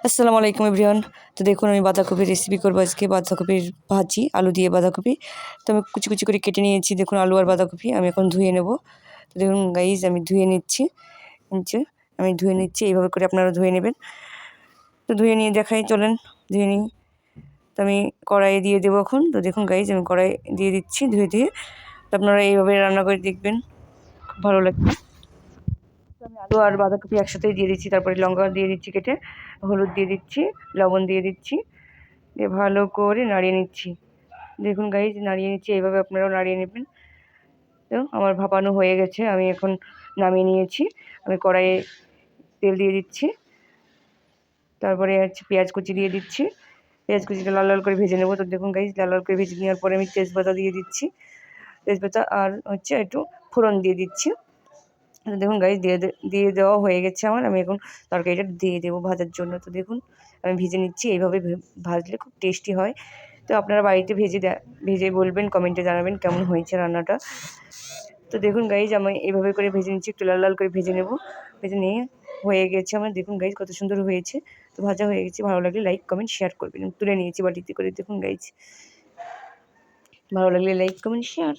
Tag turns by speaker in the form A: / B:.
A: আসসালামু আলাইকুম এভরিওয়ান। তো দেখুন আমি বাঁধাকপির রেসিপি করবো আজকে, বাঁধাকপির ভাজি, আলু দিয়ে বাঁধাকপি। তো আমি কুচি কুচি করে কেটে নিয়েছি, দেখুন আলু আর বাঁধাকপি আমি এখন ধুয়ে নেব। তো দেখুন গাইজ আমি ধুয়ে নিচ্ছি, এইভাবে করে আপনারা ধুয়ে নেবেন। তো ধুয়ে নিয়ে দেখাই, চলেন ধুয়ে নিই। তো আমি কড়াইয়ে দিয়ে দেবো এখন। তো দেখুন গাইজ আমি কড়াই দিয়ে দিচ্ছি ধুয়ে দিয়ে। তো আপনারা এইভাবে রান্না করে দেখবেন, খুব ভালো লাগবে। আমি আলু আর বাঁধাকপি একসাথেই দিয়ে দিচ্ছি, তারপরে লঙ্কা দিয়ে দিচ্ছি কেটে, হলুদ দিয়ে দিচ্ছি, লবণ দিয়ে দিচ্ছি, দিয়ে ভালো করে নাড়িয়ে নিচ্ছি। দেখুন গাইজ নাড়িয়ে নিচ্ছি, এইভাবে আপনারাও নাড়িয়ে নেবেন। তো আমার ভাপানো হয়ে গেছে, আমি এখন নামিয়ে নিয়েছি। আমি কড়াইয়ে তেল দিয়ে দিচ্ছি, তারপরে হচ্ছে পেঁয়াজ কুচি দিয়ে দিচ্ছি। পেঁয়াজ কুচিটা লাল লাল করে ভেজে নেবো। তো দেখুন গাইজ লাল লাল করে ভেজে নেওয়ার পরে আমি তেজপাতা দিয়ে দিচ্ছি, তেজপাতা আর হচ্ছে একটু ফোড়ন দিয়ে দিচ্ছি। দেখুন গাইজ দিয়ে দেওয়া হয়ে গেছে আমার। আমি এখন তরকারিটা দিয়ে দেবো ভাজার জন্য। তো দেখুন আমি ভেজে নিচ্ছি, এইভাবে ভাজলে খুব টেস্টি হয়। তো আপনারা বাড়িতে ভেজে বলবেন, কমেন্টে জানাবেন কেমন হয়েছে রান্নাটা। তো দেখুন গাইজ আমি এইভাবে করে ভেজে নিচ্ছি, একটু লাল লাল করে ভেজে নেব। ভেজে নিয়ে হয়ে গেছে আমার। দেখুন গাইজ কত সুন্দর হয়েছে। তো ভাজা হয়ে গেছে, ভালো লাগলে লাইক কমেন্ট শেয়ার করবেন। তুলে নিয়েছি বাটিতে করে। দেখুন গাইজ ভালো লাগলে লাইক কমেন্ট শেয়ার।